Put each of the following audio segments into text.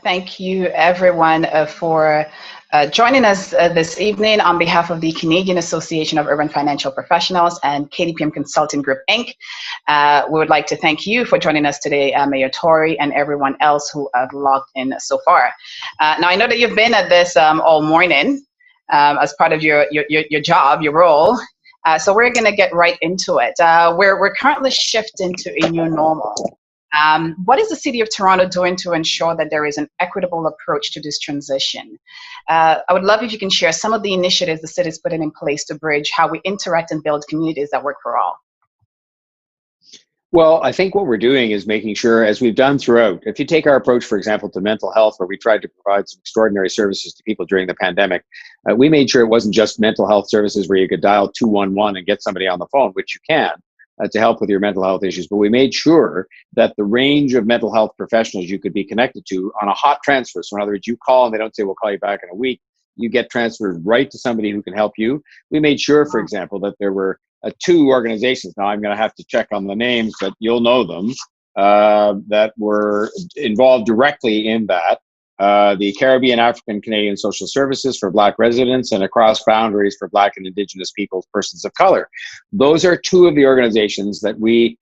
Thank you, everyone, for joining us this evening on behalf of the Canadian Association of Urban Financial Professionals and KDPM Consulting Group, Inc. We would like to thank you for joining us today, Mayor Tory, and everyone else who have logged in so far. Now, I know that you've been at this all morning as part of your job, your role. So we're going to get right into it. We're currently shifting to a new normal. What is the City of Toronto doing to ensure that there is an equitable approach to this transition? I would love if you can share some of the initiatives the city is putting in place to bridge how we interact and build communities that work for all. Well, I think what we're doing is making sure, as we've done throughout, if you take our approach, for example, to mental health, where we tried to provide some extraordinary services to people during the pandemic, we made sure it wasn't just mental health services where you could dial 211 and get somebody on the phone, which you can, to help with your mental health issues. But we made sure that the range of mental health professionals you could be connected to on a hot transfer. So in other words, you call and they don't say, we'll call you back in a week. You get transferred right to somebody who can help you. We made sure, for example, that there were 2 organizations, now I'm going to have to check on the names, but you'll know them, that were involved directly in that. The Caribbean African Canadian Social Services for Black residents and Across Boundaries for Black and Indigenous peoples, persons of color. Those are 2 of the organizations that we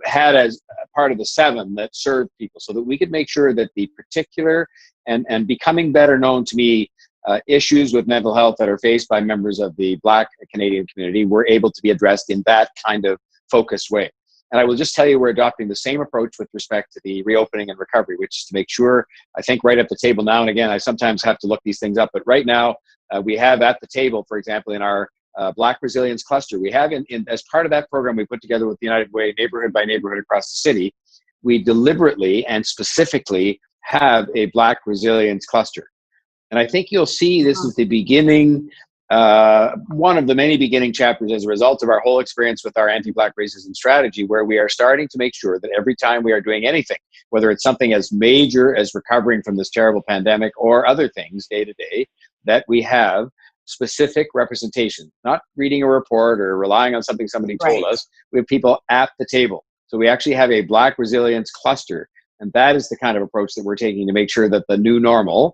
had as part of the 7 that served people, so that we could make sure that the particular and becoming better known to me issues with mental health that are faced by members of the Black Canadian community were able to be addressed in that kind of focused way. And I will just tell you, we're adopting the same approach with respect to the reopening and recovery, which is to make sure, I think right at the table now, and again, I sometimes have to look these things up, but right now we have at the table, for example, in our Black Resilience Cluster, we have as part of that program we put together with the United Way, neighborhood by neighborhood across the city, we deliberately and specifically have a Black Resilience Cluster. And I think you'll see this is the beginning, one of the many beginning chapters as a result of our whole experience with our anti-Black racism strategy, where we are starting to make sure that every time we are doing anything, whether it's something as major as recovering from this terrible pandemic or other things day to day, that we have specific representation, not reading a report or relying on something somebody told us. We have people at the table. So we actually have a Black Resilience Cluster. And that is the kind of approach that we're taking to make sure that the new normal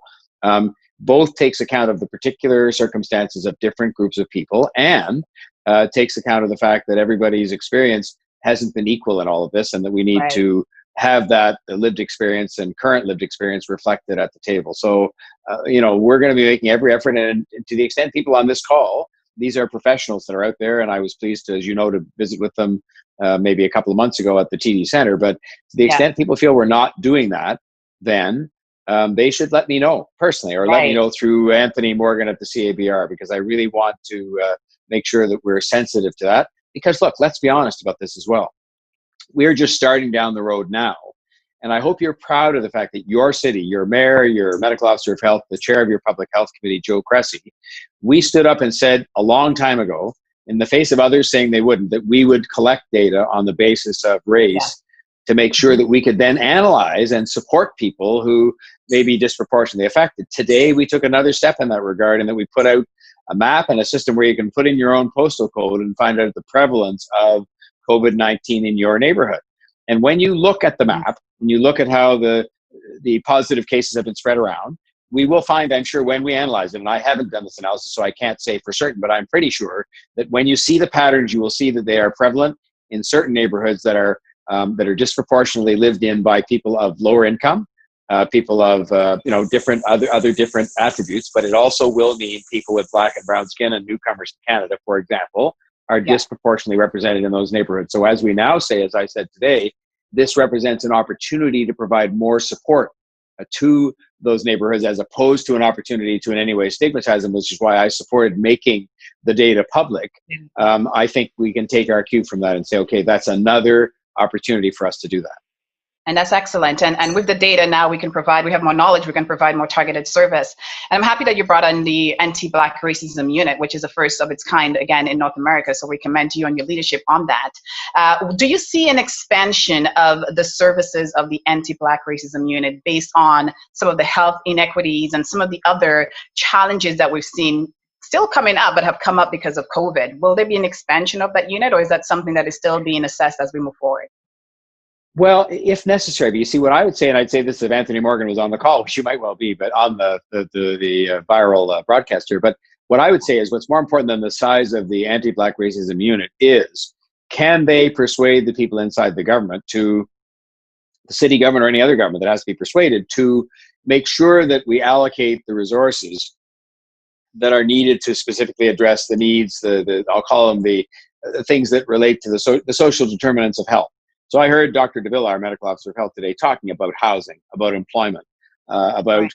both takes account of the particular circumstances of different groups of people and takes account of the fact that everybody's experience hasn't been equal in all of this, and that we need to have that lived experience and current lived experience reflected at the table. So, we're going to be making every effort, and to the extent people on this call, these are professionals that are out there, and I was pleased to, as you know, to visit with them maybe a couple of months ago at the TD Center. But to the extent people feel we're not doing that, then they should let me know personally, or let me know through Anthony Morgan at the CABR, because I really want to make sure that we're sensitive to that. Because look, let's be honest about this as well. We're just starting down the road now. And I hope you're proud of the fact that your city, your mayor, your medical officer of health, the chair of your public health committee, Joe Cressy, we stood up and said a long time ago, in the face of others saying they wouldn't, that we would collect data on the basis of race to make sure that we could then analyze and support people who may be disproportionately affected. Today, we took another step in that regard, and that we put out a map and a system where you can put in your own postal code and find out the prevalence of COVID-19 in your neighborhood. And when you look at the map, and you look at how the positive cases have been spread around, we will find, I'm sure, when we analyze them, and I haven't done this analysis, so I can't say for certain, but I'm pretty sure that when you see the patterns, you will see that they are prevalent in certain neighborhoods that are disproportionately lived in by people of lower income, people of different other different attributes. But it also will mean people with Black and brown skin and newcomers to Canada, for example, are disproportionately represented in those neighborhoods. So as we now say, as I said today, this represents an opportunity to provide more support to those neighborhoods, as opposed to an opportunity to in any way stigmatize them, which is why I supported making the data public. I think we can take our cue from that and say, okay, that's another opportunity for us to do that. And that's excellent. And with the data now, we have more knowledge, we can provide more targeted service. And I'm happy that you brought on the anti-Black racism unit, which is the first of its kind, again, in North America. So we commend you on your leadership on that. Do you see an expansion of the services of the anti-Black racism unit based on some of the health inequities and some of the other challenges that we've seen still coming up, but have come up because of COVID? Will there be an expansion of that unit, or is that something that is still being assessed as we move forward? Well, if necessary. But you see, what I would say, and I'd say this if Anthony Morgan was on the call, which you might well be, but on the viral broadcast here. But what I would say is what's more important than the size of the anti-Black racism unit is, can they persuade the people inside the government, to the city government or any other government that has to be persuaded, to make sure that we allocate the resources that are needed to specifically address the needs, I'll call them the things that relate to the social determinants of health. So I heard Dr. DeVilla, our medical officer of health today, talking about housing, about employment, about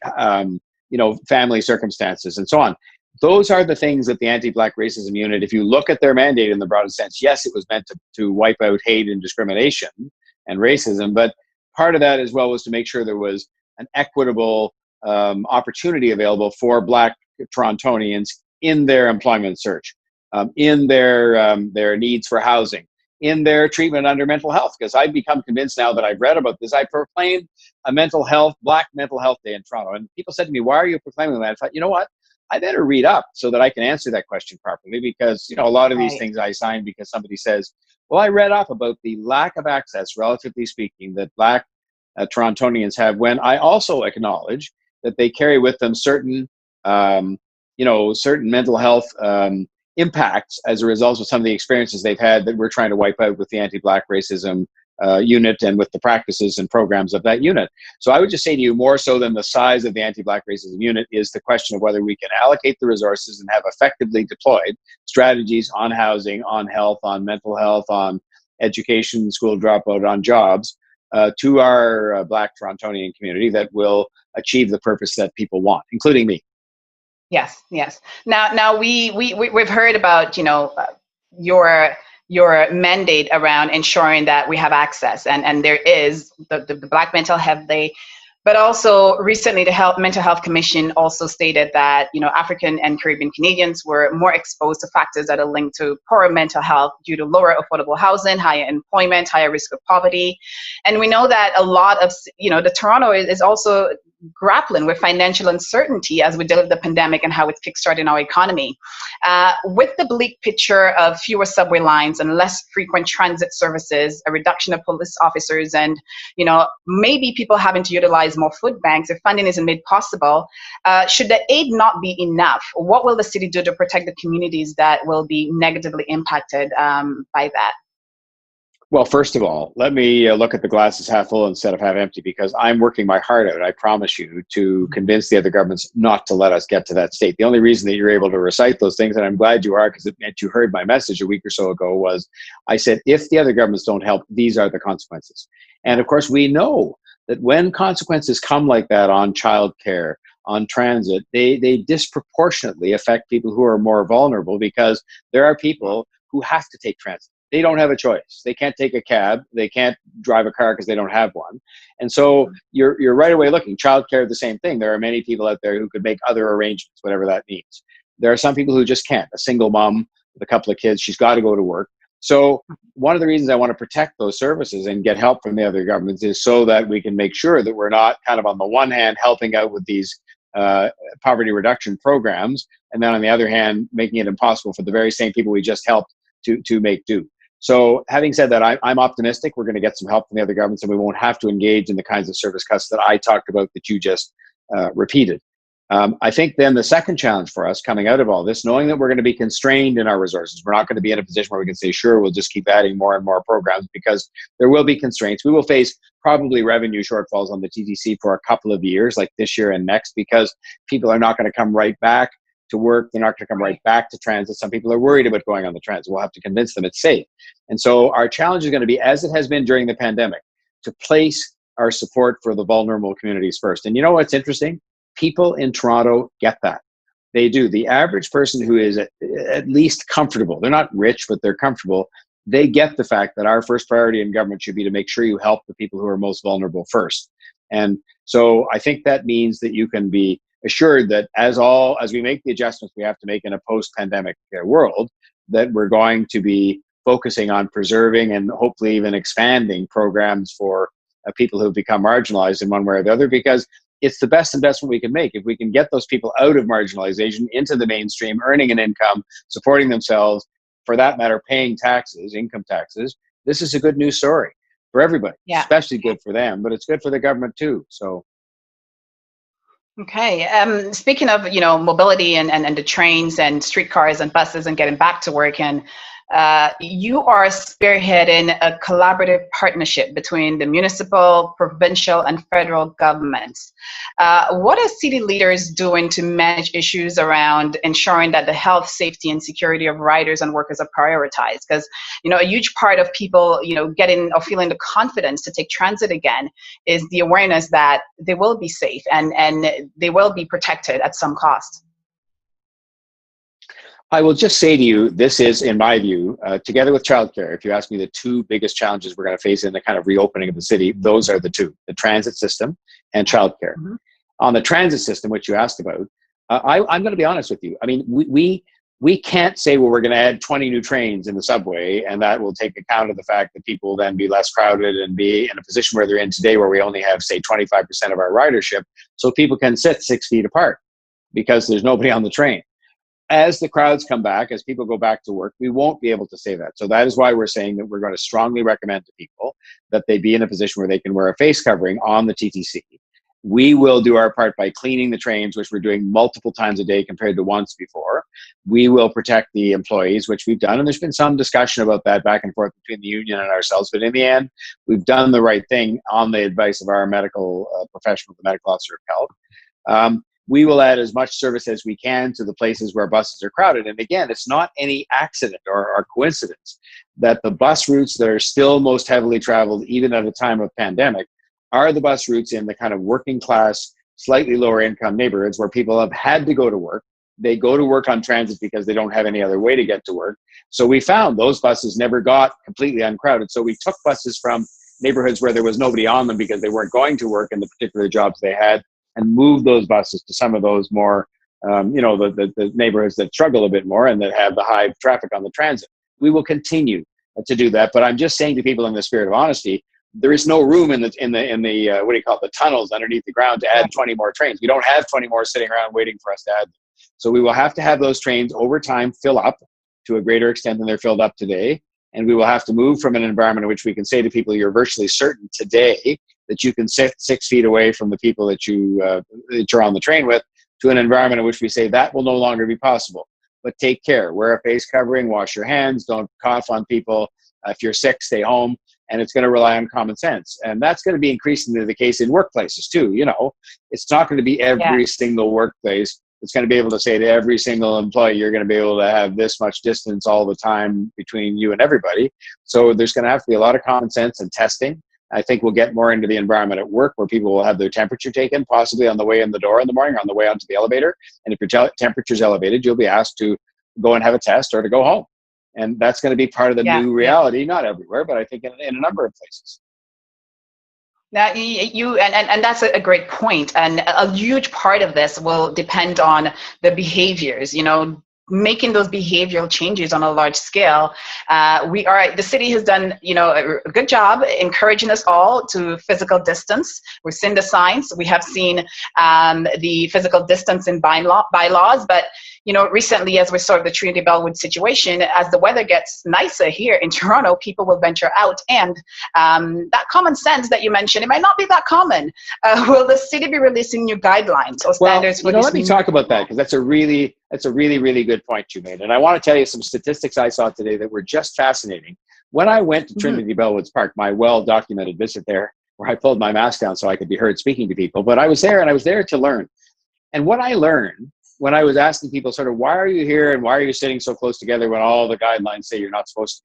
family circumstances, and so on. Those are the things that the anti-Black racism unit, if you look at their mandate in the broadest sense, yes, it was meant to wipe out hate and discrimination and racism, but part of that as well was to make sure there was an equitable opportunity available for Black Torontonians in their employment search, in their needs for housing, in their treatment under mental health. Because I've become convinced now that I've read about this. I proclaimed a Black Mental Health Day in Toronto, and people said to me, "Why are you proclaiming that?" I thought, you know what? I better read up so that I can answer that question properly, because a lot of these things I sign because somebody says, "Well, I read up about the lack of access, relatively speaking, that Black Torontonians have," when I also acknowledge that they carry with them certain certain mental health impacts as a result of some of the experiences they've had that we're trying to wipe out with the anti-Black racism unit and with the practices and programs of that unit. So I would just say to you, more so than the size of the anti-Black racism unit is the question of whether we can allocate the resources and have effectively deployed strategies on housing, on health, on mental health, on education, school dropout, on jobs, to our Black Torontonian community that will achieve the purpose that people want, including me. Yes, yes. Now we've heard about your mandate around ensuring that we have access, and there is the Black Mental Health Day, but also recently the Mental Health Commission also stated that African and Caribbean Canadians were more exposed to factors that are linked to poorer mental health due to lower affordable housing, higher employment, higher risk of poverty, and we know that a lot of the Toronto is also grappling with financial uncertainty as we deal with the pandemic and how it's kickstarting our economy. With the bleak picture of fewer subway lines and less frequent transit services, a reduction of police officers, and maybe people having to utilize more food banks if funding isn't made possible, should the aid not be enough? What will the city do to protect the communities that will be negatively impacted by that? Well, first of all, let me look at the glass as half full instead of half empty, because I'm working my heart out, I promise you, to convince the other governments not to let us get to that state. The only reason that you're able to recite those things, and I'm glad you are, because it meant you heard my message a week or so ago, was I said, if the other governments don't help, these are the consequences. And of course, we know that when consequences come like that on childcare, on transit, they disproportionately affect people who are more vulnerable, because there are people who have to take transit. They don't have a choice. They can't take a cab. They can't drive a car because they don't have one. And so you're right away looking. Childcare, the same thing. There are many people out there who could make other arrangements, whatever that means. There are some people who just can't. A single mom with a couple of kids, she's got to go to work. So one of the reasons I want to protect those services and get help from the other governments is so that we can make sure that we're not kind of on the one hand helping out with these poverty reduction programs, and then on the other hand making it impossible for the very same people we just helped to make do. So having said that, I'm optimistic we're going to get some help from the other governments, and we won't have to engage in the kinds of service cuts that I talked about that you just repeated. I think then the second challenge for us coming out of all this, knowing that we're going to be constrained in our resources, we're not going to be in a position where we can say, sure, we'll just keep adding more and more programs, because there will be constraints. We will face probably revenue shortfalls on the TTC for a couple of years, like this year and next, because people are not going to come right back to work. They're not going to come right back to transit. Some people are worried about going on the transit. We'll have to convince them it's safe. And so our challenge is going to be, as it has been during the pandemic, to place our support for the vulnerable communities first. And you know what's interesting? People in Toronto get that. They do. The average person who is at least comfortable, they're not rich, but they're comfortable, they get the fact that our first priority in government should be to make sure you help the people who are most vulnerable first. And so I think that means that you can be assured that as we make the adjustments we have to make in a post-pandemic world, that we're going to be focusing on preserving and hopefully even expanding programs for people who've become marginalized in one way or the other, because it's the best investment we can make. If we can get those people out of marginalization into the mainstream, earning an income, supporting themselves, for that matter, paying taxes, income taxes, this is a good news story. for everybody, Yeah. especially good for them, but it's good for the government too. So. Okay. Speaking of, mobility and the trains and streetcars and buses and getting back to work, and you are spearheading a collaborative partnership between the municipal, provincial, and federal governments. What are city leaders doing to manage issues around ensuring that the health, safety, and security of riders and workers are prioritized? Because, a huge part of people, getting or feeling the confidence to take transit again is the awareness that they will be safe and they will be protected at some cost. I will just say to you, this is, in my view, together with childcare, if you ask me the two biggest challenges we're going to face in the kind of reopening of the city, those are the two, the transit system and childcare. Mm-hmm. On the transit system, which you asked about, I'm going to be honest with you. I mean, we can't say, well, we're going to add 20 new trains in the subway, and that will take account of the fact that people will then be less crowded and be in a position where they're in today, where we only have, say, 25% of our ridership, so people can sit 6 feet apart because there's nobody on the train. As the crowds come back, as people go back to work, we won't be able to say that. So that is why we're saying that we're going to strongly recommend to people that they be in a position where they can wear a face covering on the TTC. We will do our part by cleaning the trains, which we're doing multiple times a day compared to once before. We will protect the employees, which we've done. And there's been some discussion about that back and forth between the union and ourselves. But in the end, we've done the right thing on the advice of our medical professional, the medical officer of health. We will add as much service as we can to the places where buses are crowded. And again, it's not any accident or coincidence that the bus routes that are still most heavily traveled, even at a time of pandemic, are the bus routes in the kind of working class, slightly lower income neighborhoods where people have had to go to work. They go to work on transit because they don't have any other way to get to work. So we found those buses never got completely uncrowded. So we took buses from neighborhoods where there was nobody on them because they weren't going to work in the particular jobs they had, and move those buses to some of those more, the neighborhoods that struggle a bit more and that have the high traffic on the transit. We will continue to do that, but I'm just saying to people in the spirit of honesty, there is no room in the the tunnels underneath the ground to add 20 more trains. We don't have 20 more sitting around waiting for us to add them. So we will have to have those trains over time fill up to a greater extent than they're filled up today. And we will have to move from an environment in which we can say to people, you're virtually certain today that you can sit 6 feet away from the people that you're on the train with, to an environment in which we say that will no longer be possible. But take care, wear a face covering, wash your hands, don't cough on people. If you're sick, stay home. And it's going to rely on common sense. And that's going to be increasingly the case in workplaces too. It's not going to be every single workplace. It's going to be able to say to every single employee, you're going to be able to have this much distance all the time between you and everybody. So there's going to have to be a lot of common sense and testing. I think we'll get more into the environment at work where people will have their temperature taken, possibly on the way in the door in the morning or on the way onto the elevator. And if your temperature's elevated, you'll be asked to go and have a test or to go home. And that's going to be part of the new reality, not everywhere, but I think in a number of places. Now, and that's a great point. And a huge part of this will depend on the behaviors, making those behavioral changes on a large scale. The city has done, a good job encouraging us all to physical distance. We've seen the signs. We have seen the physical distancing bylaws, but recently, as we saw the Trinity Bellwood situation, as the weather gets nicer here in Toronto, people will venture out. And that common sense that you mentioned, it might not be that common. Will the city be releasing new guidelines or standards? Well, let me talk about that, because that's a really, really good point you made. And I want to tell you some statistics I saw today that were just fascinating. When I went to Trinity Bellwoods Park, my well-documented visit there, where I pulled my mask down so I could be heard speaking to people, but I was there and I was there to learn. And what I learned when I was asking people sort of, why are you here and why are you sitting so close together when all the guidelines say you're not supposed to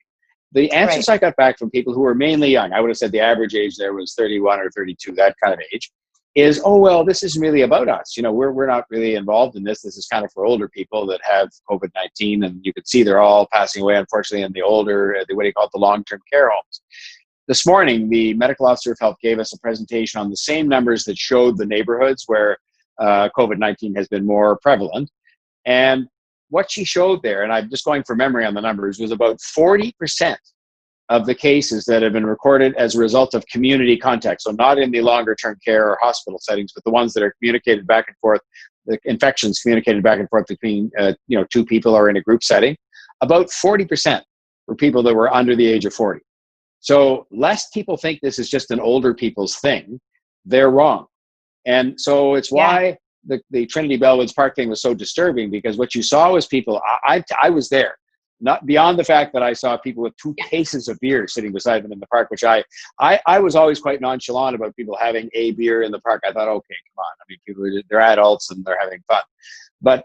be? The answers I got back from people who were mainly young, I would have said the average age there was 31 or 32, that kind of age, is, oh, well, this isn't really about us. We're not really involved in this. This is kind of for older people that have COVID-19. And you can see they're all passing away, unfortunately, in the older, the long-term care homes. This morning, the medical officer of health gave us a presentation on the same numbers that showed the neighborhoods where COVID-19 has been more prevalent. And what she showed there, and I'm just going from memory on the numbers, was about 40% of the cases that have been recorded as a result of community contact. So not in the longer term care or hospital settings, but the ones that are communicated back and forth, the infections communicated back and forth between two people or in a group setting. About 40% were people that were under the age of 40. So lest people think this is just an older people's thing, they're wrong. And so it's why the Trinity Bellwoods Park thing was so disturbing, because what you saw was people, I was there, not beyond the fact that I saw people with 2 cases of beer sitting beside them in the park, which I was always quite nonchalant about people having a beer in the park. I thought, okay, come on. I mean, people, they're adults and they're having fun. But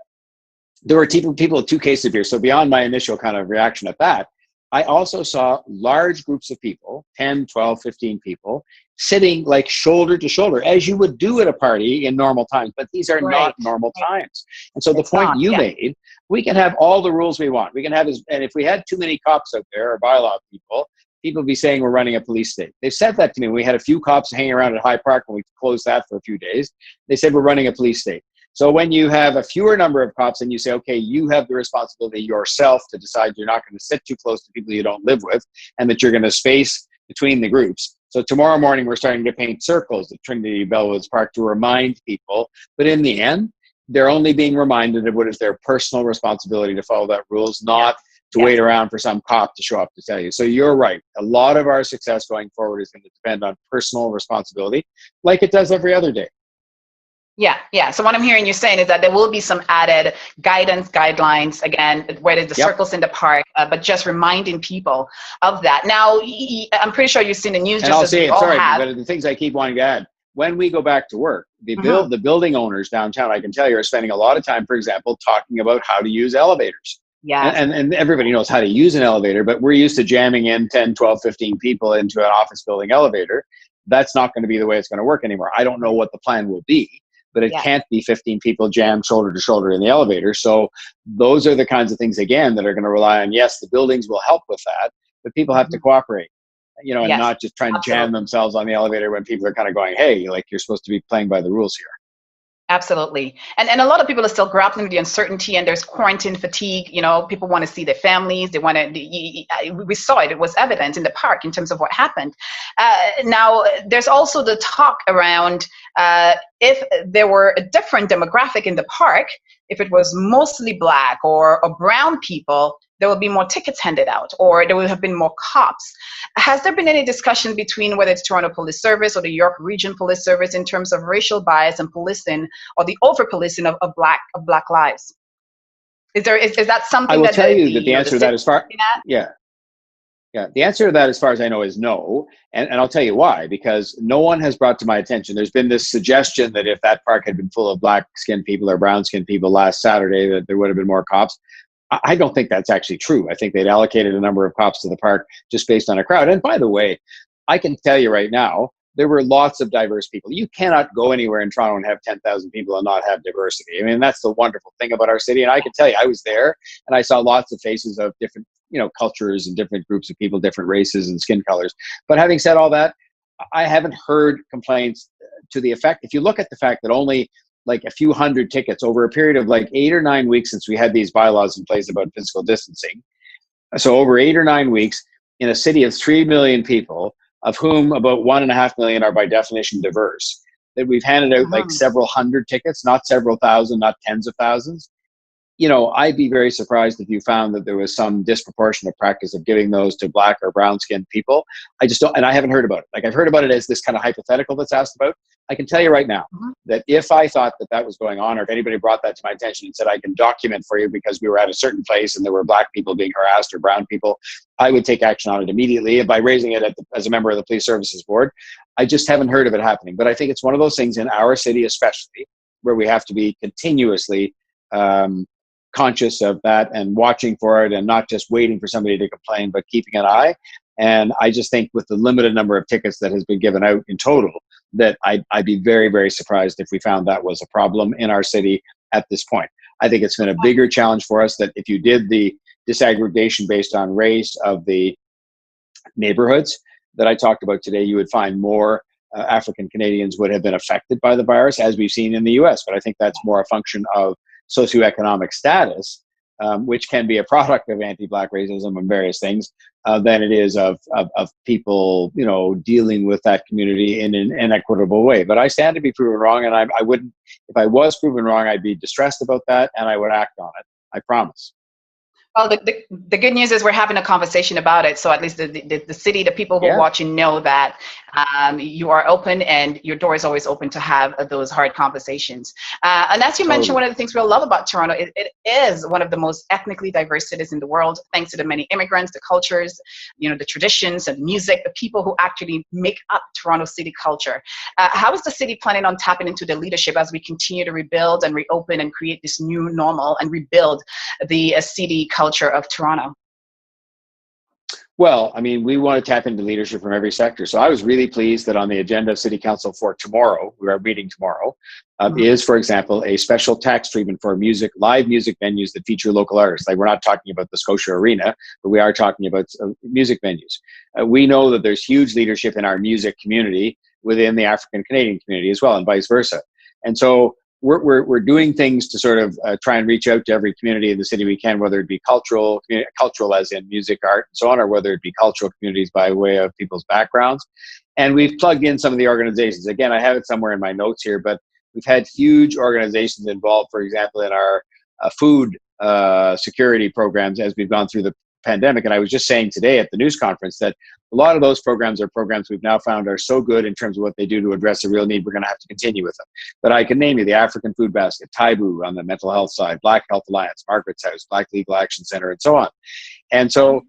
there were people with 2 cases of beer. So beyond my initial kind of reaction at that, I also saw large groups of people, 10, 12, 15 people, sitting like shoulder to shoulder, as you would do at a party in normal times. But these are not normal times. And so the point you made, we can have all the rules we want. We can have, and if we had too many cops out there or bylaw people would be saying we're running a police state. They said that to me. We had a few cops hanging around at High Park when we closed that for a few days. They said we're running a police state. So when you have a fewer number of cops and you say, okay, you have the responsibility yourself to decide you're not going to sit too close to people you don't live with, and that you're going to space between the groups. So tomorrow morning, we're starting to paint circles at Trinity Bellwoods Park to remind people. But in the end, they're only being reminded of what is their personal responsibility to follow that rules, not to wait around for some cop to show up to tell you. So you're right. A lot of our success going forward is going to depend on personal responsibility, like it does every other day. Yeah. So what I'm hearing you saying is that there will be some added guidelines, again, where there's the circles in the park, but just reminding people of that. Now, I'm pretty sure you've seen the news. And I'll say it, sorry, but the things I keep wanting to add, when we go back to work, the building owners downtown, I can tell you, are spending a lot of time, for example, talking about how to use elevators. Yeah. And everybody knows how to use an elevator, but we're used to jamming in 10, 12, 15 people into an office building elevator. That's not going to be the way it's going to work anymore. I don't know what the plan will be, but it can't be 15 people jammed shoulder to shoulder in the elevator. So those are the kinds of things, again, that are going to rely on, yes, the buildings will help with that, but people have to cooperate, and not just try and jam themselves on the elevator when people are kind of going, hey, like, you're supposed to be playing by the rules here. Absolutely. And a lot of people are still grappling with the uncertainty, and there's quarantine fatigue. People want to see their families. They want to, we saw it. It was evident in the park in terms of what happened. Now, there's also the talk around if there were a different demographic in the park, if it was mostly Black or brown people, there would be more tickets handed out, or there would have been more cops. Has there been any discussion between whether it's Toronto Police Service or the York Region Police Service in terms of racial bias and policing, or the over-policing of black lives? Is that something? I will tell you that the answer to that is the answer to that, as far as I know, is no. And I'll tell you why, because no one has brought to my attention. There's been this suggestion that if that park had been full of black-skinned people or brown-skinned people last Saturday, that there would have been more cops. I don't think that's actually true. I think they'd allocated a number of cops to the park just based on a crowd. And by the way, I can tell you right now, there were lots of diverse people. You cannot go anywhere in Toronto and have 10,000 people and not have diversity. I mean, that's the wonderful thing about our city. And I can tell you, I was there and I saw lots of faces of different, cultures and different groups of people, different races and skin colors. But having said all that, I haven't heard complaints to the effect. If you look at the fact that only like a few hundred tickets over a period of like 8 or 9 weeks since we had these bylaws in place about physical distancing. So over 8 or 9 weeks in a city of 3 million people, of whom about 1.5 million are by definition diverse, that we've handed out like several hundred tickets, not several thousand, not tens of thousands. I'd be very surprised if you found that there was some disproportionate practice of giving those to Black or brown skinned people. I just don't, and I haven't heard about it. Like, I've heard about it as this kind of hypothetical that's asked about. I can tell you right now that if I thought that was going on, or if anybody brought that to my attention and said, I can document for you because we were at a certain place and there were Black people being harassed or brown people, I would take action on it immediately by raising it as a member of the Police Services Board. I just haven't heard of it happening. But I think it's one of those things in our city, especially, where we have to be continuously conscious of that and watching for it, and not just waiting for somebody to complain, but keeping an eye. And I just think with the limited number of tickets that has been given out in total, that I'd be very, very surprised if we found that was a problem in our city at this point. I think it's been a bigger challenge for us that if you did the disaggregation based on race of the neighborhoods that I talked about today, you would find more African Canadians would have been affected by the virus, as we've seen in the US. But I think that's more a function of socioeconomic status, which can be a product of anti-Black racism and various things, than it is of people, dealing with that community in an inequitable way. But I stand to be proven wrong, and I wouldn't, if I was proven wrong, I'd be distressed about that, and I would act on it. I promise. Well, the good news is we're having a conversation about it. So at least the city, the people who are Yeah, watching know that you are open and your door is always open to have those hard conversations. And as you mentioned, totally. one of the things we love about Toronto, it is one of the most ethnically diverse cities in the world, thanks to the many immigrants, the cultures, the traditions and music, the people who actually make up Toronto city culture. How is the city planning on tapping into the leadership as we continue to rebuild and reopen and create this new normal and rebuild the city culture of Toronto? Well, I mean, we want to tap into leadership from every sector. So I was really pleased that on the agenda of City Council for tomorrow, we are meeting tomorrow, is, for example, a special tax treatment for live music venues that feature local artists. Like, we're not talking about the Scotia Arena, but we are talking about music venues. We know that there's huge leadership in our music community within the African Canadian community as well, and vice versa. And so we're doing things to sort of try and reach out to every community in the city we can, whether it be cultural as in music, art, and so on, or whether it be cultural communities by way of people's backgrounds. And we've plugged in some of the organizations. Again, I have it somewhere in my notes here, but we've had huge organizations involved, for example, in our food security programs as we've gone through the pandemic. And I was just saying today at the news conference that a lot of those programs are programs we've now found are so good in terms of what they do to address a real need, we're going to have to continue with them. But I can name you the African Food Basket, Taibu on the mental health side, Black Health Alliance, Margaret's House, Black Legal Action Center, and so on. And so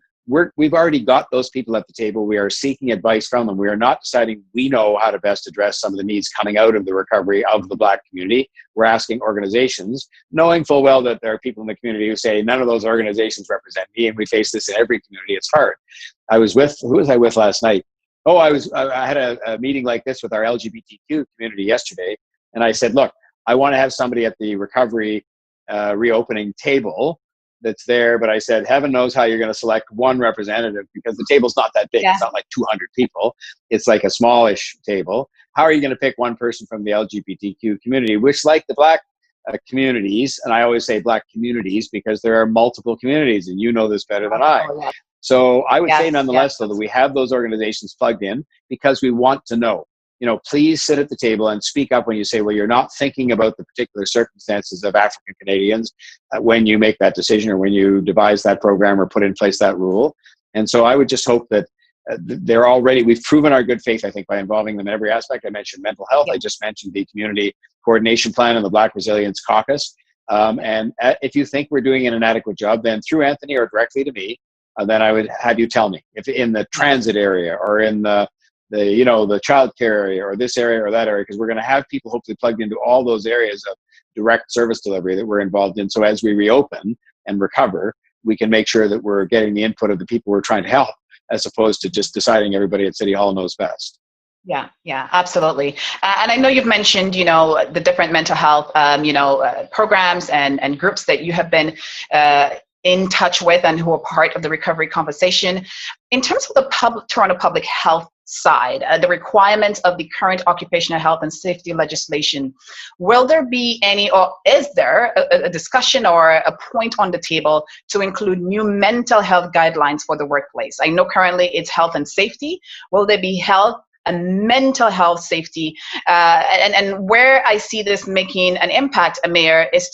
we've already got those people at the table. We are seeking advice from them. We are not deciding we know how to best address some of the needs coming out of the recovery of the Black community. We're asking organizations, knowing full well that there are people in the community who say, none of those organizations represent me, and we face this in every community. It's hard. Who was I with last night? Oh, I had a meeting like this with our LGBTQ community yesterday, and I said, look, I want to have somebody at the recovery reopening table that's there, but I said, heaven knows how you're going to select one representative, because the table's not that big. Yeah. It's not like 200 people. It's like a smallish table. How are you going to pick one person from the LGBTQ community, which, like the Black communities, and I always say Black communities because there are multiple communities, and you know this better than I. Yeah. So I would say nonetheless, though, that we have those organizations plugged in because we want to know. Please sit at the table and speak up when you say, well, you're not thinking about the particular circumstances of African Canadians when you make that decision or when you devise that program or put in place that rule. And so I would just hope that we've proven our good faith, I think, by involving them in every aspect. I mentioned mental health. Yeah. I just mentioned the community coordination plan and the Black Resilience Caucus. And if you think we're doing an inadequate job, then through Anthony or directly to me, then I would have you tell me if in the transit area or in the child care area or this area or that area, because we're going to have people hopefully plugged into all those areas of direct service delivery that we're involved in. So as we reopen and recover, we can make sure that we're getting the input of the people we're trying to help, as opposed to just deciding everybody at City Hall knows best. Yeah, absolutely. And I know you've mentioned, the different mental health, programs and groups that you have been in touch with and who are part of the recovery conversation. In terms of the Toronto public health side, the requirements of the current occupational health and safety legislation, will there be any, or is there a discussion or a point on the table to include new mental health guidelines for the workplace? I know currently it's health and safety. Will there be health and mental health safety? And where I see this making an impact, Mayor, is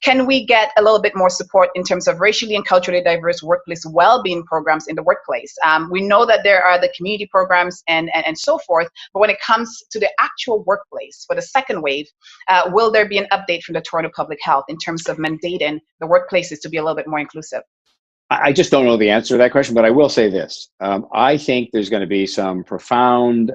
can we get a little bit more support in terms of racially and culturally diverse workplace well-being programs in the workplace? We know that there are the community programs and so forth, but when it comes to the actual workplace for the second wave, will there be an update from the Toronto Public Health in terms of mandating the workplaces to be a little bit more inclusive? I just don't know the answer to that question, but I will say this. I think there's going to be some profound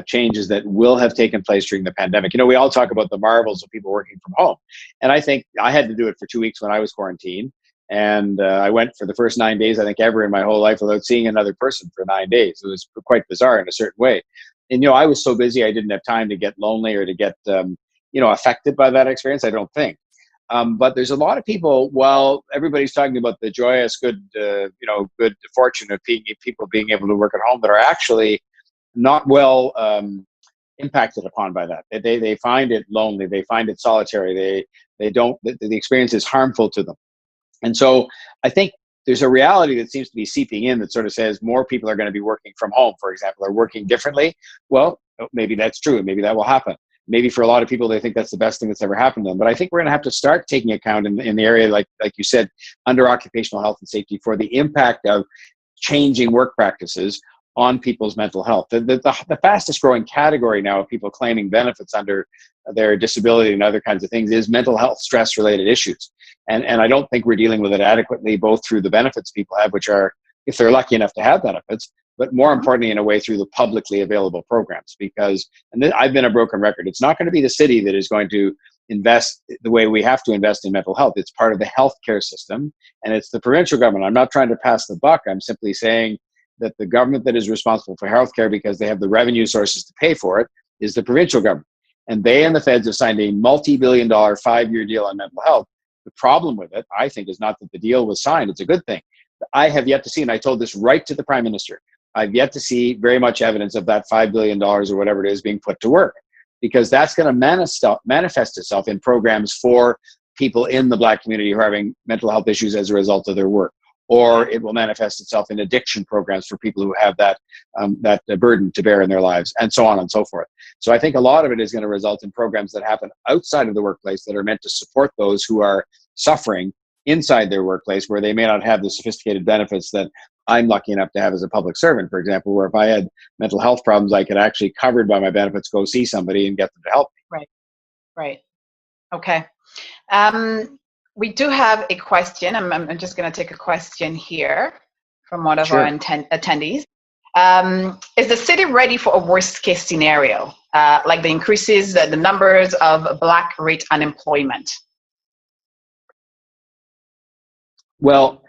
changes that will have taken place during the pandemic. We all talk about the marvels of people working from home. And I think I had to do it for 2 weeks when I was quarantined. And I went for the first 9 days, I think, ever in my whole life without seeing another person for 9 days. It was quite bizarre in a certain way. And, I was so busy, I didn't have time to get lonely or to get, affected by that experience, I don't think. But there's a lot of people, while everybody's talking about the joyous, good fortune of people being able to work at home, that are actually not well impacted upon by that. They find it lonely. They find it solitary. The experience is harmful to them. And so I think there's a reality that seems to be seeping in that sort of says more people are going to be working from home, for example, or working differently. Well, maybe that's true. Maybe that will happen. Maybe for a lot of people, they think that's the best thing that's ever happened to them. But I think we're going to have to start taking account in the area, like you said, under occupational health and safety, for the impact of changing work practices on people's mental health. The fastest growing category now of people claiming benefits under their disability and other kinds of things is mental health, stress related issues. And I don't think we're dealing with it adequately, both through the benefits people have, which are, if they're lucky enough to have benefits, but more importantly, in a way, through the publicly available programs. Because, and I've been a broken record, it's not going to be the city that is going to invest the way we have to invest in mental health. It's part of the healthcare system, and it's the provincial government. I'm not trying to pass the buck. I'm simply saying that the government that is responsible for healthcare, because they have the revenue sources to pay for it, is the provincial government. And they and the feds have signed a multi-billion-dollar 5-year deal on mental health. The problem with it, I think, is not that the deal was signed. It's a good thing. I have yet to see, and I told this right to the Prime Minister, I've yet to see very much evidence of that $5 billion or whatever it is being put to work, because that's going to manifest itself in programs for people in the Black community who are having mental health issues as a result of their work. Or it will manifest itself in addiction programs for people who have that burden to bear in their lives, and so on and so forth. So I think a lot of it is going to result in programs that happen outside of the workplace that are meant to support those who are suffering inside their workplace, where they may not have the sophisticated benefits that I'm lucky enough to have as a public servant, for example, where if I had mental health problems, I could actually, covered by my benefits, go see somebody and get them to help me. Right. Okay. We do have a question. I'm just going to take a question here from one of our attendees. Is the city ready for a worst case scenario, like the increases the numbers of Black rate unemployment? Well,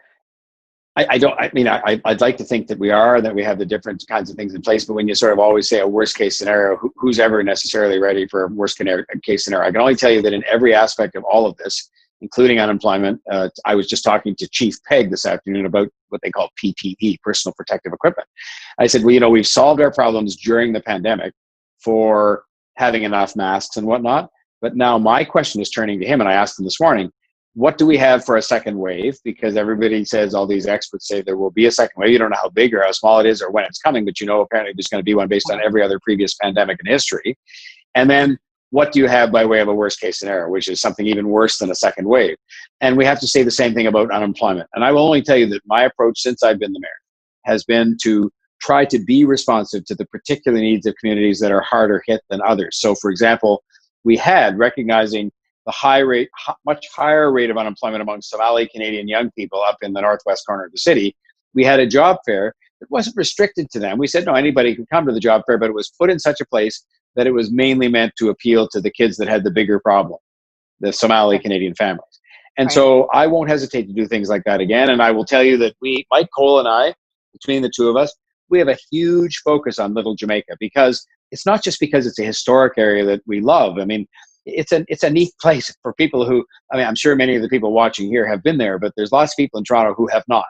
I'd like to think that we are, that we have the different kinds of things in place, but when you sort of always say a worst case scenario, who's ever necessarily ready for a worst case scenario? I can only tell you that in every aspect of all of this, including unemployment, I was just talking to Chief Peg this afternoon about what they call PPE, personal protective equipment. I said, well, we've solved our problems during the pandemic for having enough masks and whatnot, but now my question is turning to him, and I asked him this morning, what do we have for a second wave? Because everybody says, all these experts say there will be a second wave. You don't know how big or how small it is or when it's coming, but apparently there's going to be one based on every other previous pandemic in history. And then what do you have by way of a worst case scenario, which is something even worse than a second wave? And we have to say the same thing about unemployment. And I will only tell you that my approach since I've been the mayor has been to try to be responsive to the particular needs of communities that are harder hit than others. So for example, we had, recognizing the much higher rate of unemployment among Somali Canadian young people up in the northwest corner of the city, we had a job fair that wasn't restricted to them. We said, no, anybody could come to the job fair, but it was put in such a place that it was mainly meant to appeal to the kids that had the bigger problem, the Somali Canadian families. And so I won't hesitate to do things like that again. And I will tell you that Mike Cole and I, between the two of us, we have a huge focus on Little Jamaica, because it's not just because it's a historic area that we love. I mean, it's a neat place for people who, I'm sure many of the people watching here have been there, but there's lots of people in Toronto who have not.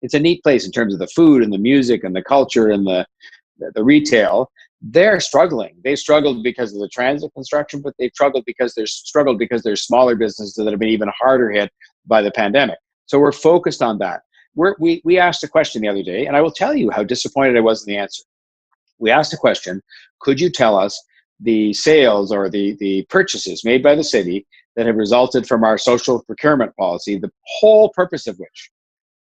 It's a neat place in terms of the food and the music and the culture and the retail. They're struggling. They struggled because of the transit construction, but they've struggled because there's smaller businesses that have been even harder hit by the pandemic. So we're focused on that. We asked a question the other day, and I will tell you how disappointed I was in the answer. We asked a question, could you tell us the sales or the purchases made by the city that have resulted from our social procurement policy, the whole purpose of which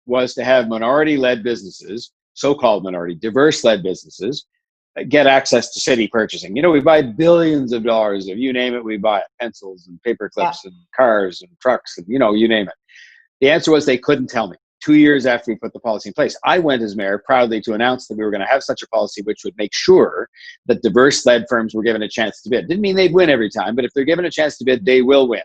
was to have minority-led businesses, so-called minority, diverse-led businesses, get access to city purchasing. We buy billions of dollars of, you name it, we buy it, pencils and paper clips and cars and trucks and, you name it. The answer was they couldn't tell me. 2 years after we put the policy in place, I went as mayor proudly to announce that we were going to have such a policy which would make sure that diverse-led firms were given a chance to bid. Didn't mean they'd win every time, but if they're given a chance to bid, they will win.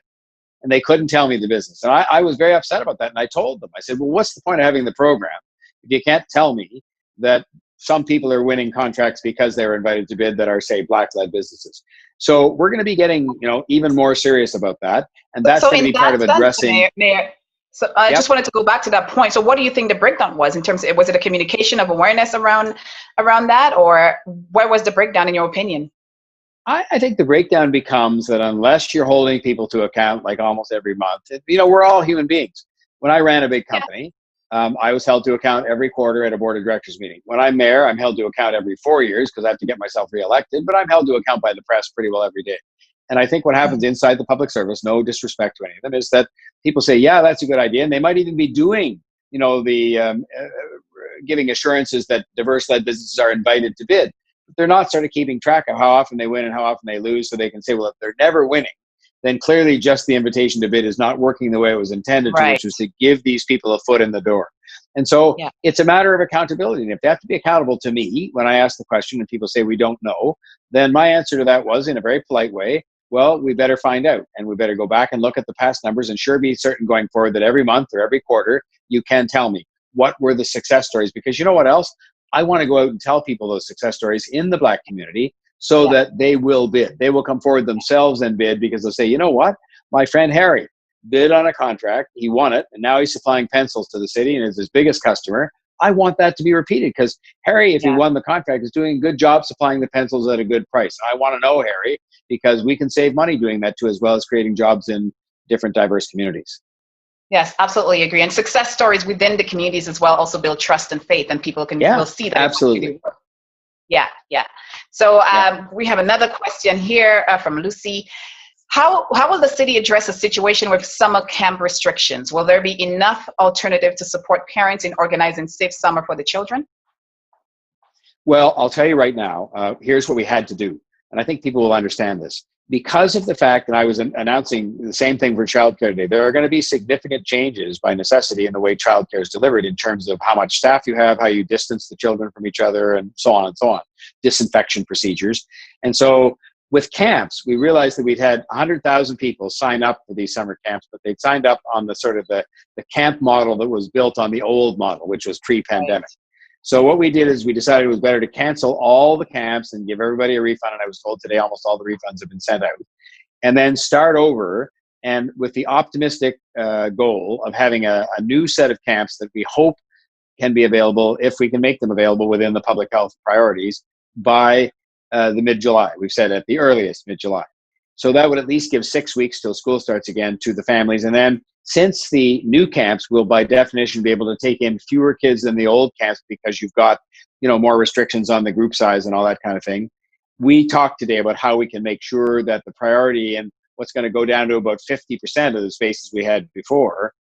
And they couldn't tell me the business. And I was very upset about that. And I told them, I said, well, what's the point of having the program if you can't tell me that some people are winning contracts because they were invited to bid that are, say, Black-led businesses? So we're going to be getting, even more serious about that. And that's going to be part of addressing... Mayor, so I just wanted to go back to that point. So what do you think the breakdown was in terms of, was it a communication of awareness around that, or where was the breakdown in your opinion? I think the breakdown becomes that unless you're holding people to account like almost every month, we're all human beings. When I ran a big company, I was held to account every quarter at a board of directors meeting. When I'm mayor, I'm held to account every 4 years because I have to get myself reelected, but I'm held to account by the press pretty well every day. And I think what happens inside the public service, no disrespect to any of them, is that people say, yeah, that's a good idea. And they might even be doing, the giving assurances that diverse-led businesses are invited to bid. But they're not sort of keeping track of how often they win and how often they lose, so they can say, well, if they're never winning, then clearly just the invitation to bid is not working the way it was intended to, which was to give these people a foot in the door. And so it's a matter of accountability. And if they have to be accountable to me when I ask the question and people say we don't know, then my answer to that was, in a very polite way, well, we better find out, and we better go back and look at the past numbers and sure be certain going forward that every month or every quarter you can tell me what were the success stories. Because you know what else? I want to go out and tell people those success stories in the Black community so that they will bid. They will come forward themselves and bid, because they'll say, you know what? My friend Harry bid on a contract, he won it, and now he's supplying pencils to the city and is his biggest customer. I want that to be repeated, because Harry, if he won the contract, is doing a good job supplying the pencils at a good price. I want to know Harry, because we can save money doing that too, as well as creating jobs in different diverse communities. Yes, absolutely agree. And success stories within the communities as well also build trust and faith, and people will see that. Absolutely. Yeah. So we have another question here from Lucy. How will the city address a situation with summer camp restrictions? Will there be enough alternative to support parents in organizing safe summer for the children? Well, I'll tell you right now, here's what we had to do. And I think people will understand this. Because of the fact that I was announcing the same thing for childcare today, there are going to be significant changes by necessity in the way childcare is delivered, in terms of how much staff you have, how you distance the children from each other, and so on and so on, disinfection procedures. And so with camps, we realized that we'd had 100,000 people sign up for these summer camps, but they'd signed up on the sort of the camp model that was built on the old model, which was pre-pandemic. Right. So what we did is we decided it was better to cancel all the camps and give everybody a refund. And I was told today almost all the refunds have been sent out. And then start over, and with the optimistic goal of having a new set of camps that we hope can be available, if we can make them available within the public health priorities, by the mid-July. We've said at the earliest mid-July. So that would at least give 6 weeks till school starts again to the families. And then, since the new camps will by definition be able to take in fewer kids than the old camps, because you've got, more restrictions on the group size and all that kind of thing, we talked today about how we can make sure that the priority, and what's going to go down to about 50% of the spaces we had before,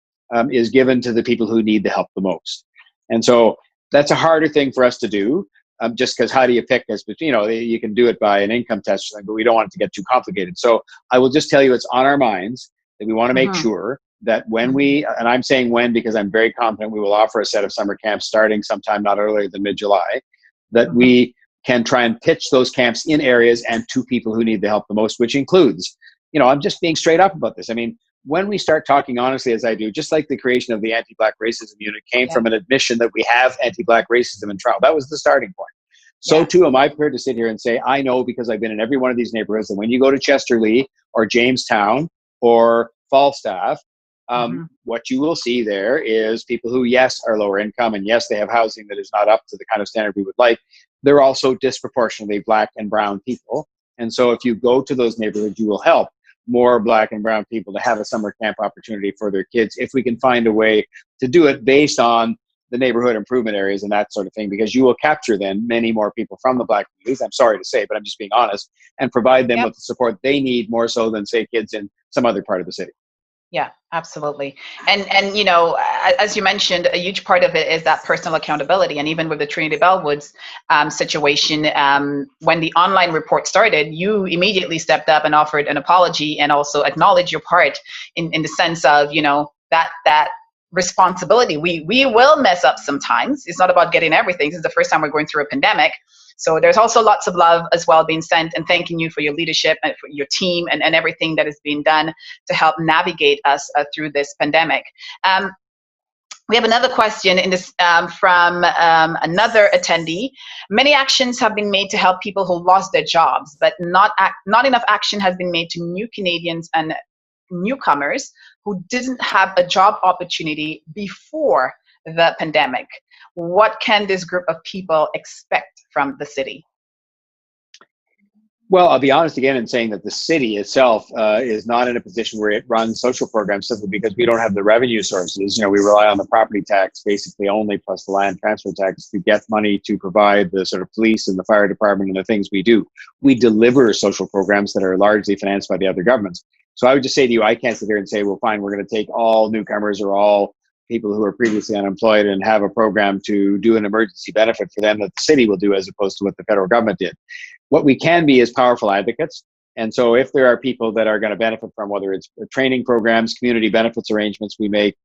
is given to the people who need the help the most. And so that's a harder thing for us to do. Just because how do you pick as, you can do it by an income test or something, but we don't want it to get too complicated. So I will just tell you, it's on our minds that we want to make sure that when we, and I'm saying when because I'm very confident we will offer a set of summer camps starting sometime not earlier than mid-July, that we can try and pitch those camps in areas and to people who need the help the most, which includes, I'm just being straight up about this. I mean, when we start talking honestly, as I do, just like the creation of the anti-Black racism unit came from an admission that we have anti-Black racism in trial. That was the starting point. So too am I prepared to sit here and say, I know, because I've been in every one of these neighborhoods, and when you go to Chesterlee or Jamestown or Falstaff, what you will see there is people who, yes, are lower income, and yes, they have housing that is not up to the kind of standard we would like. They're also disproportionately Black and brown people. And so if you go to those neighborhoods, you will help more Black and brown people to have a summer camp opportunity for their kids, if we can find a way to do it based on the neighborhood improvement areas and that sort of thing, because you will capture then many more people from the Black communities, I'm sorry to say, but I'm just being honest, and provide them with the support they need more so than, say, kids in some other part of the city. Yeah, absolutely. And as you mentioned, a huge part of it is that personal accountability. And even with the Trinity Bellwoods situation, when the online report started, you immediately stepped up and offered an apology and also acknowledged your part in the sense of, that responsibility. We will mess up sometimes. It's not about getting everything. This is the first time we're going through a pandemic. So there's also lots of love as well being sent, and thanking you for your leadership and for your team and everything that is being done to help navigate us through this pandemic. We have another question in this from another attendee. Many actions have been made to help people who lost their jobs, but not enough action has been made to new Canadians and newcomers who didn't have a job opportunity before the pandemic. What can this group of people expect from the city? Well, I'll be honest again in saying that the city itself is not in a position where it runs social programs simply because we don't have the revenue sources. We rely on the property tax basically only, plus the land transfer tax, to get money to provide the sort of police and the fire department and the things we do. We deliver social programs that are largely financed by the other governments. So I would just say to you, I can't sit here and say, well, fine, we're going to take all newcomers or all people who are previously unemployed and have a program to do an emergency benefit for them that the city will do as opposed to what the federal government did. What we can be is powerful advocates. And so if there are people that are going to benefit from, whether it's training programs, community benefits arrangements we make,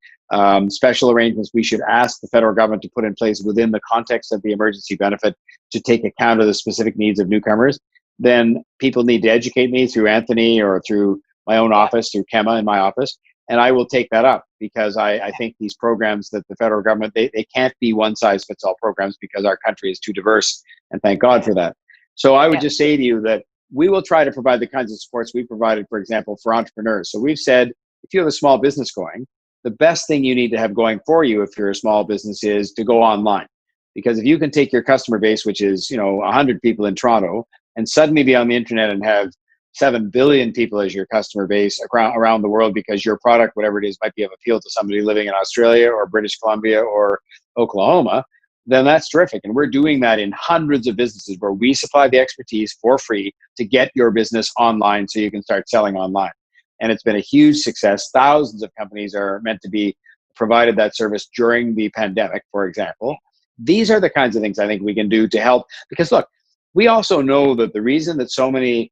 special arrangements we should ask the federal government to put in place within the context of the emergency benefit to take account of the specific needs of newcomers, then people need to educate me through Anthony or through my own office, through Kemma in my office. And I will take that up because I think these programs that the federal government, they can't be one size fits all programs because our country is too diverse. And thank God for that. So I would just say to you that we will try to provide the kinds of supports we provided, for example, for entrepreneurs. So we've said, if you have a small business going, the best thing you need to have going for you if you're a small business is to go online. Because if you can take your customer base, which is 100 people in Toronto, and suddenly be on the internet and have 7 billion people as your customer base around the world because your product, whatever it is, might be of appeal to somebody living in Australia or British Columbia or Oklahoma, then that's terrific. And we're doing that in hundreds of businesses where we supply the expertise for free to get your business online so you can start selling online. And it's been a huge success. Thousands of companies are meant to be provided that service during the pandemic, for example. These are the kinds of things I think we can do to help. Because look, we also know that the reason that so many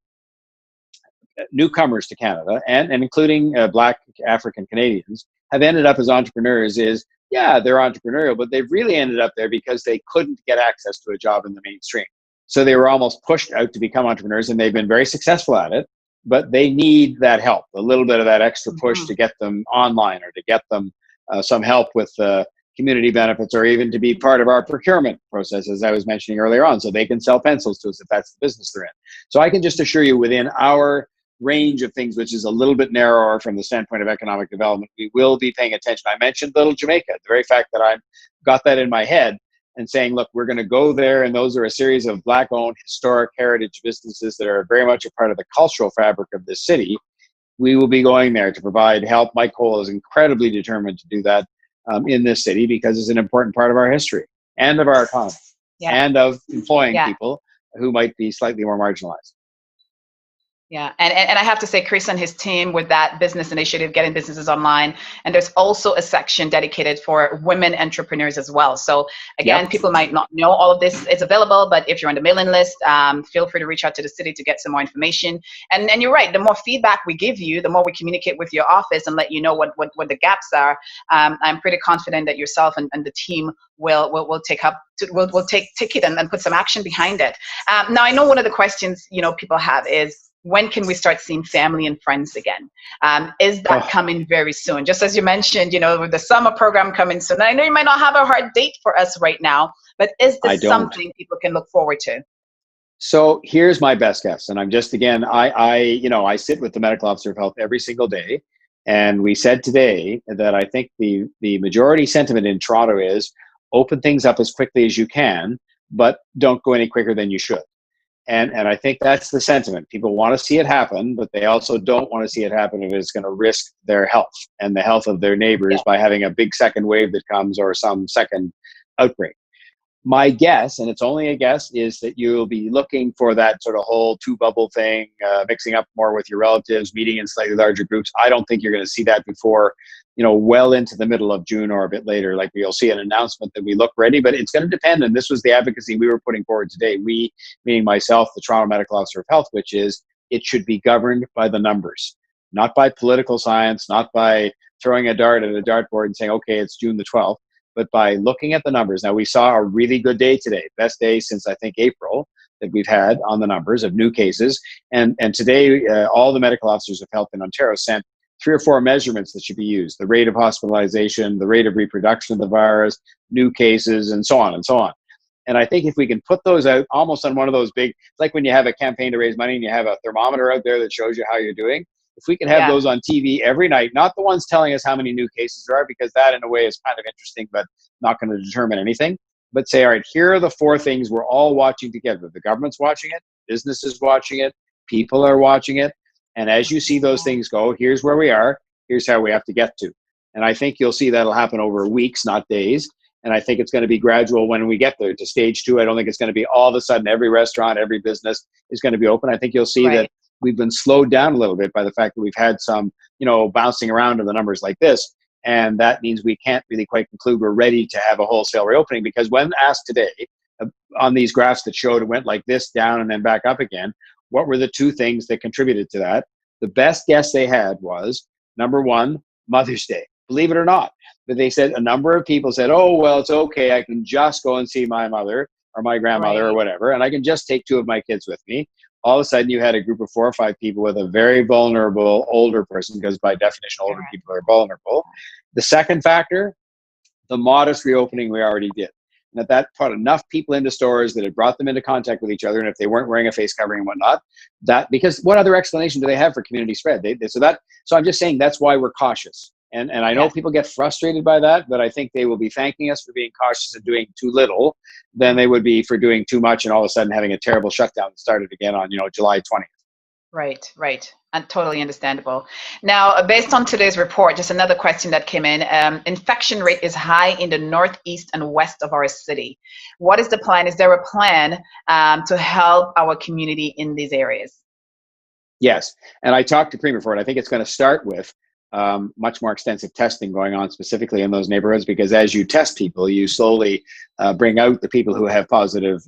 newcomers to Canada, and including Black African Canadians, have ended up as entrepreneurs is, yeah, they're entrepreneurial, but they've really ended up there because they couldn't get access to a job in the mainstream. So they were almost pushed out to become entrepreneurs, and they've been very successful at it, but they need that help, a little bit of that extra push to get them online or to get them some help with community benefits or even to be part of our procurement process, as I was mentioning earlier on, so they can sell pencils to us if that's the business they're in. So I can just assure you within our range of things, which is a little bit narrower from the standpoint of economic development, we will be paying attention. I mentioned Little Jamaica, the very fact that I've got that in my head and saying, look, we're going to go there, and those are a series of Black-owned historic heritage businesses that are very much a part of the cultural fabric of this city. We will be going there to provide help. Mike Cole is incredibly determined to do that in this city because it's an important part of our history and of our economy and of employing people who might be slightly more marginalized. Yeah, and I have to say, Chris and his team with that business initiative, getting businesses online, and there's also a section dedicated for women entrepreneurs as well. So again, people might not know all of this is available, but if you're on the mailing list, feel free to reach out to the city to get some more information. And you're right, the more feedback we give you, the more we communicate with your office and let you know what the gaps are. I'm pretty confident that yourself and the team will take it and put some action behind it. Now, I know one of the questions people have is, when can we start seeing family and friends again? Is that coming very soon? Just as you mentioned, with the summer program coming soon. I know you might not have a hard date for us right now, but is this something people can look forward to? So here's my best guess. And I'm just, again, I sit with the medical officer of health every single day. And we said today that I think the majority sentiment in Toronto is open things up as quickly as you can, but don't go any quicker than you should. And I think that's the sentiment. People want to see it happen, but they also don't want to see it happen if it's going to risk their health and the health of their neighbors by having a big second wave that comes or some second outbreak. My guess, and it's only a guess, is that you'll be looking for that sort of whole two-bubble thing, mixing up more with your relatives, meeting in slightly larger groups. I don't think you're going to see that before, well into the middle of June or a bit later. Like, you'll see an announcement that we look ready, but it's going to depend. And this was the advocacy we were putting forward today. We, meaning myself, the Toronto Medical Officer of Health, which is it should be governed by the numbers, not by political science, not by throwing a dart at a dartboard and saying, okay, it's June the 12th. But by looking at the numbers. Now, we saw a really good day today, best day since I think April that we've had on the numbers of new cases. And today, all the medical officers of health in Ontario sent 3 or 4 measurements that should be used: the rate of hospitalization, the rate of reproduction of the virus, new cases, and so on and so on. And I think if we can put those out almost on one of those big, it's like when you have a campaign to raise money and you have a thermometer out there that shows you how you're doing. If we can have those on TV every night, not the ones telling us how many new cases there are, because that in a way is kind of interesting, but not going to determine anything. But say, all right, here are the 4 things we're all watching together. The government's watching it, business is watching it, People are watching it. And as you see those things go, here's where we are, here's how we have to get to. And I think you'll see that'll happen over weeks, not days. And I think it's going to be gradual when we get there to stage 2. I don't think it's going to be all of a sudden every restaurant, every business is going to be open. I think you'll see that we've been slowed down a little bit by the fact that we've had some, bouncing around in the numbers like this. And that means we can't really quite conclude we're ready to have a wholesale reopening, because when asked today on these graphs that showed it went like this, down and then back up again, what were the 2 things that contributed to that? The best guess they had was, number 1, Mother's Day. Believe it or not, that they said a number of people said, oh, well, it's okay. I can just go and see my mother or my grandmother or whatever, and I can just take 2 of my kids with me. All of a sudden, you had a group of 4 or 5 people with a very vulnerable older person, because by definition, older people are vulnerable. The second factor, the modest reopening we already did. And that put enough people into stores that it brought them into contact with each other. And if they weren't wearing a face covering and whatnot, because what other explanation do they have for community spread? So I'm just saying that's why we're cautious. And I know people get frustrated by that, but I think they will be thanking us for being cautious and doing too little than they would be for doing too much and all of a sudden having a terrible shutdown that started again on, July 20th. Right. And totally understandable. Now, based on today's report, just another question that came in. Infection rate is high in the northeast and west of our city. What is the plan? Is there a plan to help our community in these areas? Yes. And I talked to Premier Ford. I think it's going to start with much more extensive testing going on specifically in those neighborhoods, because as you test people, you slowly bring out the people who have positive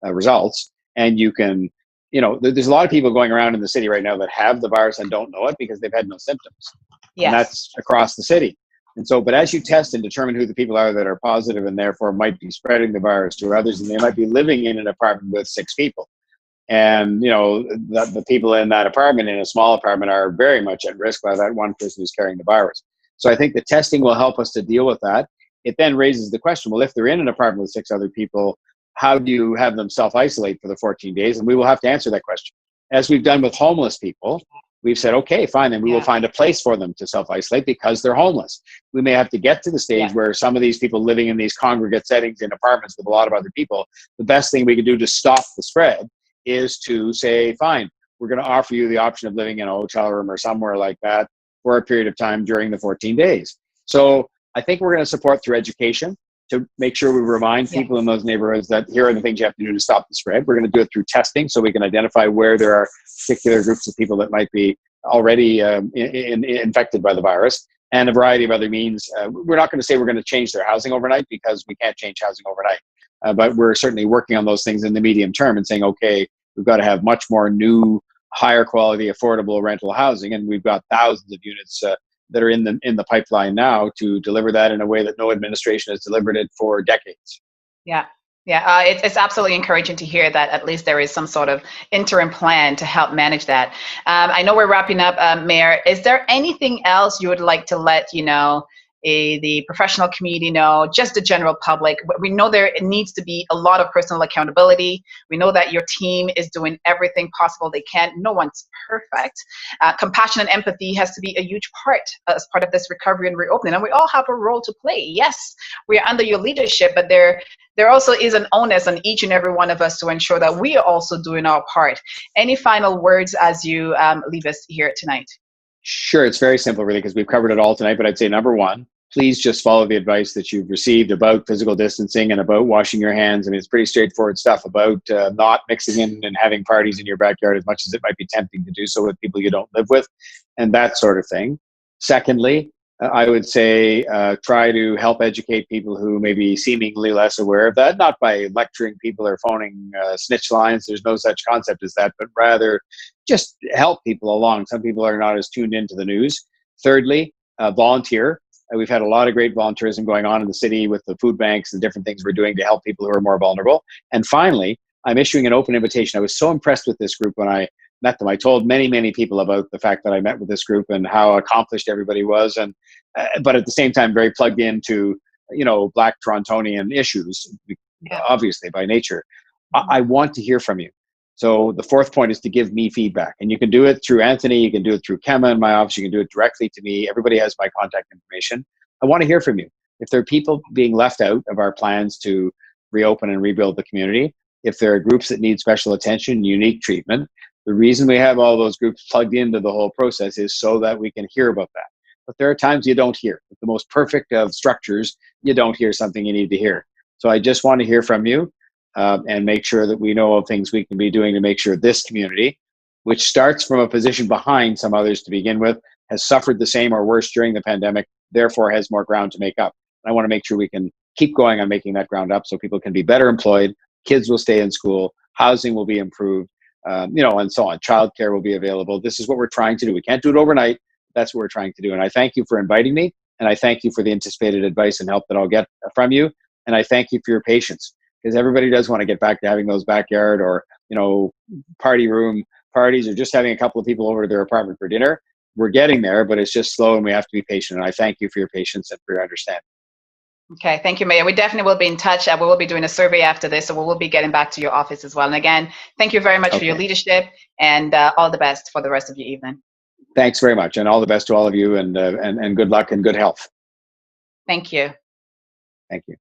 results, and you can, there's a lot of people going around in the city right now that have the virus and don't know it because they've had no symptoms. And that's across the city. And so, but as you test and determine who the people are that are positive and therefore might be spreading the virus to others, and they might be living in an apartment with 6 people. And, the people in that apartment, in a small apartment, are very much at risk by that one person who's carrying the virus. So I think the testing will help us to deal with that. It then raises the question, well, if they're in an apartment with 6 other people, how do you have them self-isolate for the 14 days? And we will have to answer that question. As we've done with homeless people, we've said, okay, fine, then we will find a place for them to self-isolate because they're homeless. We may have to get to the stage where some of these people living in these congregate settings in apartments with a lot of other people, the best thing we can do to stop the spread is to say, fine, we're going to offer you the option of living in a hotel room or somewhere like that for a period of time during the 14 days. So I think we're going to support through education to make sure we remind people in those neighborhoods that here are the things you have to do to stop the spread. We're going to do it through testing so we can identify where there are particular groups of people that might be already infected by the virus, and a variety of other means. We're not going to say we're going to change their housing overnight, because we can't change housing overnight. But we're certainly working on those things in the medium term and saying, okay, we've got to have much more new, higher quality, affordable rental housing. And we've got thousands of units that are in the pipeline now to deliver that in a way that no administration has delivered it for decades. It's absolutely encouraging to hear that at least there is some sort of interim plan to help manage that. I know we're wrapping up, Mayor. Is there anything else you would like to let the professional community know, just the general public? We know there needs to be a lot of personal accountability. We know that your team is doing everything possible they can. No one's perfect. Compassion and empathy has to be a huge part as part of this recovery and reopening. And we all have a role to play. Yes, we are under your leadership, but there also is an onus on each and every one of us to ensure that we are also doing our part. Any final words as you leave us here tonight? Sure. It's very simple, really, because we've covered it all tonight. But I'd say, number 1, please just follow the advice that you've received about physical distancing and about washing your hands. I mean, it's pretty straightforward stuff about not mixing in and having parties in your backyard, as much as it might be tempting to do so with people you don't live with, and that sort of thing. Secondly, I would say try to help educate people who may be seemingly less aware of that, not by lecturing people or phoning snitch lines. There's no such concept as that, but rather just help people along. Some people are not as tuned into the news. Thirdly, volunteer. We've had a lot of great volunteerism going on in the city with the food banks and different things we're doing to help people who are more vulnerable. And finally, I'm issuing an open invitation. I was so impressed with this group when I met them. I told many, many people about the fact that I met with this group and how accomplished everybody was, and but at the same time very plugged into Black Torontonian issues, obviously by nature. I want to hear from you. So the fourth point is to give me feedback, and you can do it through Anthony, you can do it through Kemma in my office, you can do it directly to me. Everybody has my contact information. I want to hear from you. If there are people being left out of our plans to reopen and rebuild the community, if there are groups that need special attention, unique treatment, The reason we have all those groups plugged into the whole process is so that we can hear about that. But there are times you don't hear. With the most perfect of structures, you don't hear something you need to hear. So I just want to hear from you and make sure that we know of things we can be doing to make sure this community, which starts from a position behind some others to begin with, has suffered the same or worse during the pandemic, therefore has more ground to make up. I want to make sure we can keep going on making that ground up so people can be better employed, kids will stay in school, housing will be improved, and so on. Childcare will be available. This is what we're trying to do. We can't do it overnight. That's what we're trying to do. And I thank you for inviting me. And I thank you for the anticipated advice and help that I'll get from you. And I thank you for your patience, because everybody does want to get back to having those backyard or, party room parties, or just having a couple of people over to their apartment for dinner. We're getting there, but it's just slow and we have to be patient. And I thank you for your patience and for your understanding. Okay, thank you, Mayor. We definitely will be in touch. We will be doing a survey after this, so we will be getting back to your office as well. And again, thank you very much for your leadership, and all the best for the rest of your evening. Thanks very much, and all the best to all of you, and good luck and good health. Thank you. Thank you.